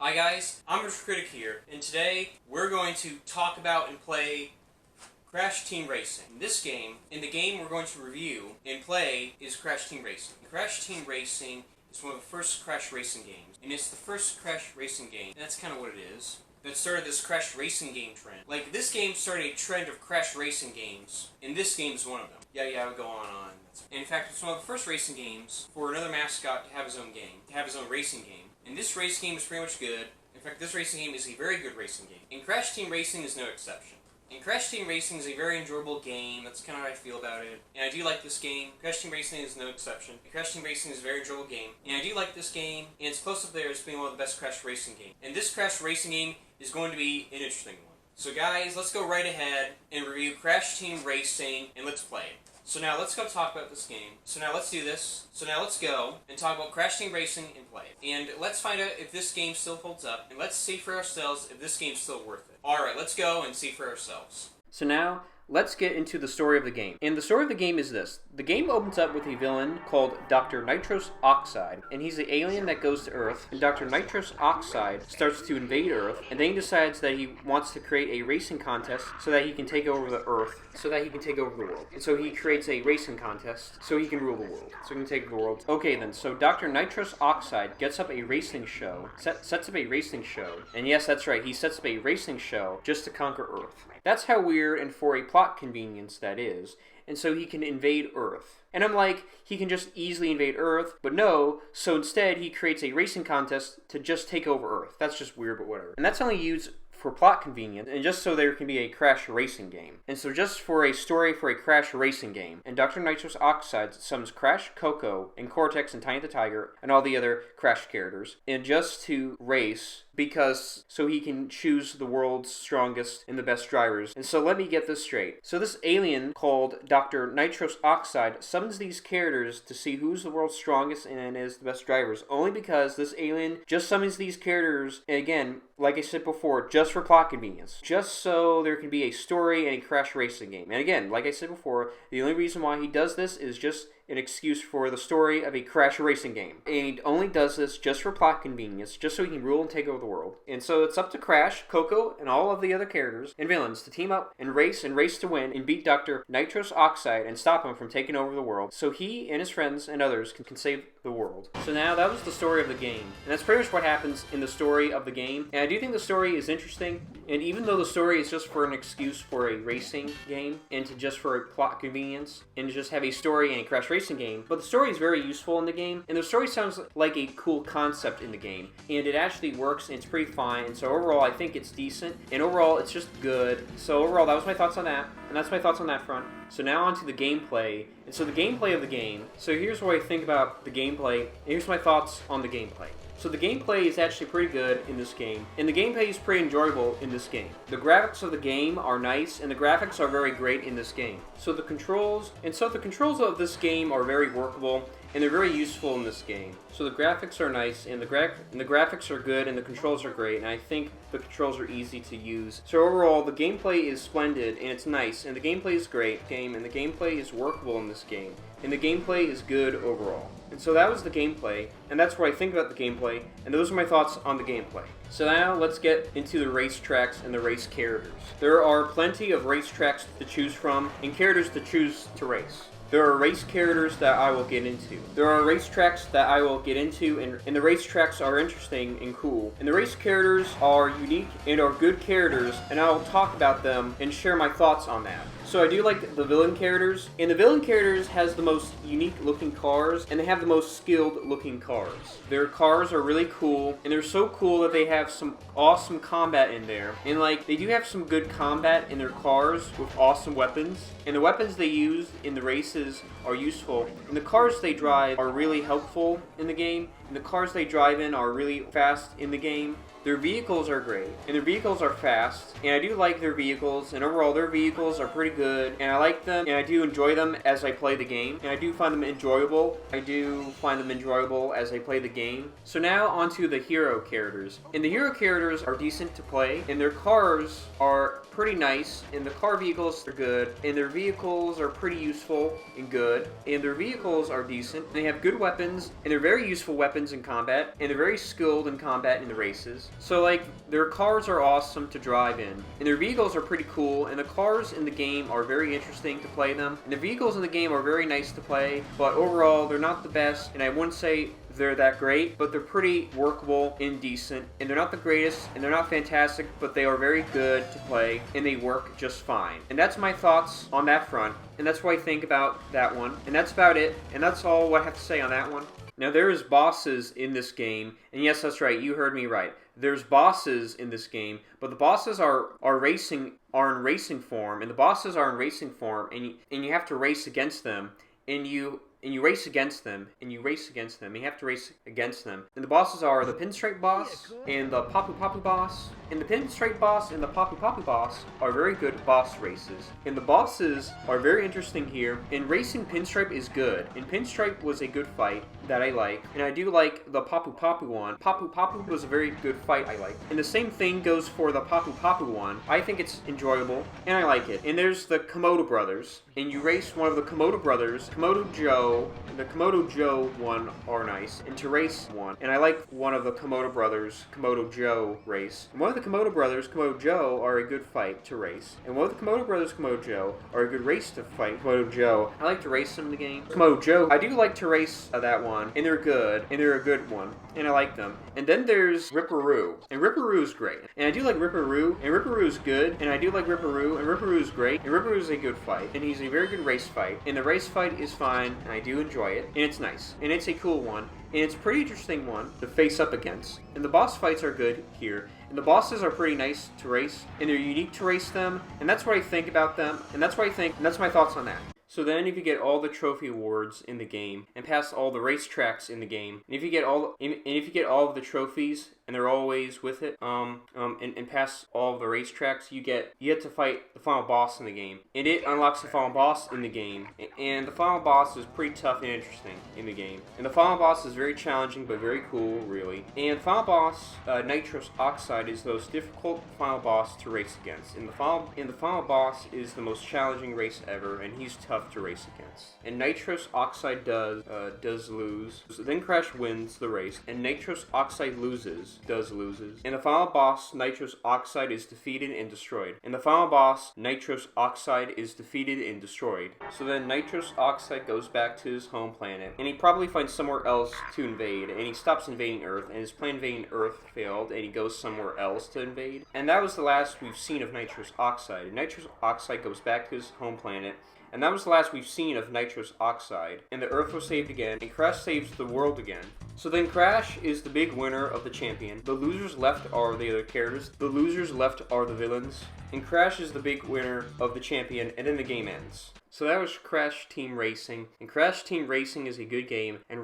Hi guys, I'm Retro Critic here, and today we're going to talk about and play Crash Team Racing. In the game we're going to review and play is Crash Team Racing. Crash Team Racing is one of the first Crash Racing games, and it's the first Crash Racing game, and that's kind of what it is, that started this Crash Racing game trend. Like, this game started a trend of Crash Racing games, and this game is one of them. Yeah, I would go on. In fact, it's one of the first racing games for another mascot to have his own game, to have his own racing game. And this racing game is pretty much good. In fact, this racing game is a very good racing game. And Crash Team Racing is no exception. And Crash Team Racing is a very enjoyable game. That's kind of how I feel about it. And I do like this game. Crash Team Racing is no exception. Crash Team Racing is a very enjoyable game. And I do like this game. And it's close up there as being one of the best Crash Racing games. And this Crash Racing game is going to be an interesting one. So guys, let's go right ahead and review Crash Team Racing and let's play it. So now let's go talk about this game. So now let's do this. So now let's go and talk about Crash Team Racing and play it. And let's find out if this game still holds up. And let's see for ourselves if this game's still worth it. Alright, let's go and see for ourselves. So now, let's get into the story of the game. And the story of the game is this. The game opens up with a villain called Dr. Nitros Oxide, and he's the alien that goes to Earth, and Dr. Nitros Oxide starts to invade Earth, and then he decides that he wants to create a racing contest so that he can take over the Earth, so that he can take over the world. And so he creates a racing contest so he can rule the world, so he can take the world. Okay then, so Dr. Nitros Oxide gets up a racing show, sets up a racing show, and yes, that's right, he sets up a racing show just to conquer Earth. That's how weird and for a plot convenience that is. And so he can invade Earth. And I'm like, he can just easily invade Earth, but no, so instead he creates a racing contest to just take over Earth. That's just weird, but whatever. And that's only used for plot convenience, and just so there can be a Crash Racing game. And so just for a story for a Crash Racing game, and Dr. Nitros Oxide summons Crash, Coco, and Cortex, and Tiny the Tiger, and all the other Crash characters, and just to race, because so he can choose the world's strongest and the best drivers. And so let me get this straight. So this alien called Dr. Nitros Oxide summons these characters to see who's the world's strongest and is the best drivers, only because this alien just summons these characters, and again, like I said before, just for plot convenience. Just so there can be a story and a Crash Racing game. And again, like I said before, the only reason why he does this is just an excuse for the story of a Crash Racing game. And he only does this just for plot convenience, just so he can rule and take over the world. And so it's up to Crash, Coco, and all of the other characters and villains to team up and race to win and beat Dr. Nitros Oxide and stop him from taking over the world, so he and his friends and others can save the world. So now that was the story of the game. And that's pretty much what happens in the story of the game. And I do think the story is interesting. And even though the story is just for an excuse for a racing game and to just for a plot convenience and to just have a story and a Crash Racing game, but the story is very useful in the game, and the story sounds like a cool concept in the game, and it actually works, and it's pretty fine, and so overall I think it's decent, and overall it's just good. So overall, that was my thoughts on that, and that's my thoughts on that front. So now on to the gameplay. And so the gameplay of the game, so here's what I think about the gameplay, and here's my thoughts on the gameplay. So the gameplay is actually pretty good in this game, and the gameplay is pretty enjoyable in this game. The graphics of the game are nice, and the graphics are very great in this game. So the controls of this game are very workable, and they're very useful in this game. So the graphics are nice, and the graphics are good, and the controls are great, and I think the controls are easy to use. So overall, the gameplay is splendid, and it's nice, and the gameplay is great, and the gameplay is workable in this game, and the gameplay is good overall. And so that was the gameplay, and that's what I think about the gameplay, and those are my thoughts on the gameplay. So now let's get into the racetracks and the race characters. There are plenty of racetracks to choose from, and characters to choose to race. There are race characters that I will get into. There are racetracks that I will get into, and the racetracks are interesting and cool. And the race characters are unique and are good characters, and I will talk about them and share my thoughts on that. So I do like the villain characters, and the villain characters has the most unique looking cars, and they have the most skilled looking cars. Their cars are really cool, and they're so cool that they have some awesome combat in there. And like, they do have some good combat in their cars with awesome weapons, and the weapons they use in the races are useful, and the cars they drive are really helpful in the game, and the cars they drive in are really fast in the game. Their vehicles are great, and their vehicles are fast, and I do like their vehicles, and overall their vehicles are pretty good, and I like them, and I do enjoy them as I play the game, and I do find them enjoyable. As I play the game. So now onto the hero characters. And the hero characters are decent to play, and their cars are pretty nice, and the car vehicles are good, and their vehicles are pretty useful and good, and their vehicles are decent, and they have good weapons, and they're very useful weapons weapons in combat, and they're very skilled in combat in the races. So like, their cars are awesome to drive in, and their vehicles are pretty cool, and the cars in the game are very interesting to play them, and the vehicles in the game are very nice to play, but overall, they're not the best, and I wouldn't say they're that great, but they're pretty workable and decent, and they're not the greatest, and they're not fantastic, but they are very good to play, and they work just fine. And that's my thoughts on that front, and that's what I think about that one, and that's about it, and that's all what I have to say on that one. Now, there's bosses in this game, and yes, that's right, you heard me right. There's bosses in this game, but the bosses are in racing form, and the bosses are in racing form, and you have to race against them, and you race against them, and you race against them, and you have to race against them. And the bosses are the Pinstripe boss, and the Papu Papu boss, and the Pinstripe boss and the Papu Papu boss are very good boss races. And the bosses are very interesting here, and racing Pinstripe is good, and Pinstripe was a good fight that I like, and I do like the Papu Papu one. Papu Papu was a very good fight I like. And the same thing goes for the Papu Papu one. I think it's enjoyable, and I like it. And there's the Komodo brothers, and you race one of the Komodo brothers, Komodo Joe. The Komodo Joe one are nice, and to race one. And I like one of the Komodo brothers, Komodo Joe race. And one of the Komodo brothers, Komodo Joe, are a good fight to race. And one of the Komodo brothers, Komodo Joe, are a good race to fight. Komodo Joe, I like to race them in the game. Komodo Joe, I do like to race that one, and they're good, and they're a good one, and I like them. And then there's Ripperoo, and Ripperoo is great. And I do like Ripperoo, and Ripperoo is good, and I do like Ripperoo, and Ripperoo is great, and Ripperoo is a good fight, and he's a very good race fight, and the race fight is fine, and I do enjoy it, and it's nice, and it's a cool one, and it's a pretty interesting one to face up against. And the boss fights are good here, and the bosses are pretty nice to race, and they're unique to race them, and that's what I think about them, and that's my thoughts on that. So then if you get all the trophy awards in the game, and pass all the racetracks in the game, and if you get all of the trophies, and they're always with it, and pass all the racetracks, you get to fight the final boss in the game. And it unlocks the final boss in the game. And the final boss is pretty tough and interesting in the game. And the final boss is very challenging, but very cool, really. And the final boss, Nitrous Oxide, is the most difficult final boss to race against. And the final boss is the most challenging race ever, and he's tough to race against. And Nitrous Oxide does lose. So then Crash wins the race, and Nitrous Oxide loses. And the final boss, Nitrous Oxide, is defeated and destroyed. And the final boss, Nitrous Oxide, is defeated and destroyed. So then Nitrous Oxide goes back to his home planet, and he probably finds somewhere else to invade, and he stops invading Earth, and his plan invading Earth failed, and he goes somewhere else to invade. And that was the last we've seen of Nitrous Oxide. And Nitrous Oxide goes back to his home planet, and that was the last we've seen of Nitrous Oxide. And the Earth was saved again, and Crash saves the world again. So then Crash is the big winner of the champion. The losers left are the other characters. The losers left are the villains. And Crash is the big winner of the champion, and then the game ends. So that was Crash Team Racing. And Crash Team Racing is a good game, and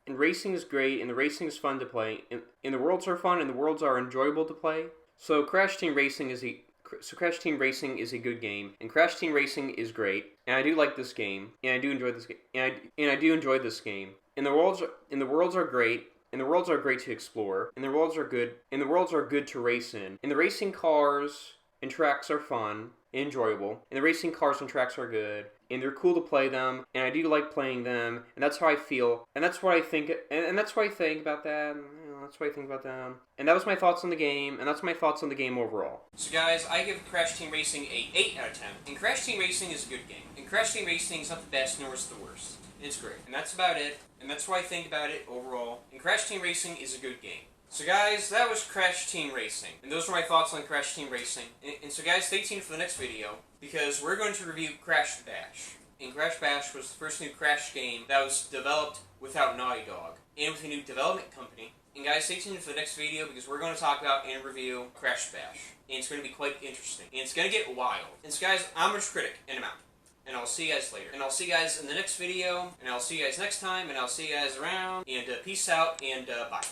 racing is great, and the racing is fun to play, and the worlds are fun, and the worlds are enjoyable to play. So Crash Team Racing is a good game, and Crash Team Racing is great, and I do like this game, and I do enjoy this game, and I do enjoy this game. And the worlds are great, and the worlds are great to explore, and the worlds are good to race in. And the racing cars and tracks are fun and enjoyable, and the racing cars and tracks are good, and they're cool to play them, and I do like playing them, and that's how I feel, and that's what I think, and that's what I think about that. That's what I think about them. And that was my thoughts on the game, and that's my thoughts on the game overall. So guys, I give Crash Team Racing a 8 out of 10. And Crash Team Racing is a good game. And Crash Team Racing is not the best, nor is it the worst. It's great. And that's about it. And that's what I think about it overall. And Crash Team Racing is a good game. So guys, that was Crash Team Racing. And those were my thoughts on Crash Team Racing. And so guys, stay tuned for the next video, because we're going to review Crash Bash. And Crash Bash was the first new Crash game that was developed without Naughty Dog, and with a new development company. And guys, stay tuned for the next video, because we're going to talk about and review Crash Bash. And it's going to be quite interesting. And it's going to get wild. And so guys, I'm Retro Critic, and I'm out. And I'll see you guys later. And I'll see you guys in the next video, and I'll see you guys next time, and I'll see you guys around. And peace out, and bye.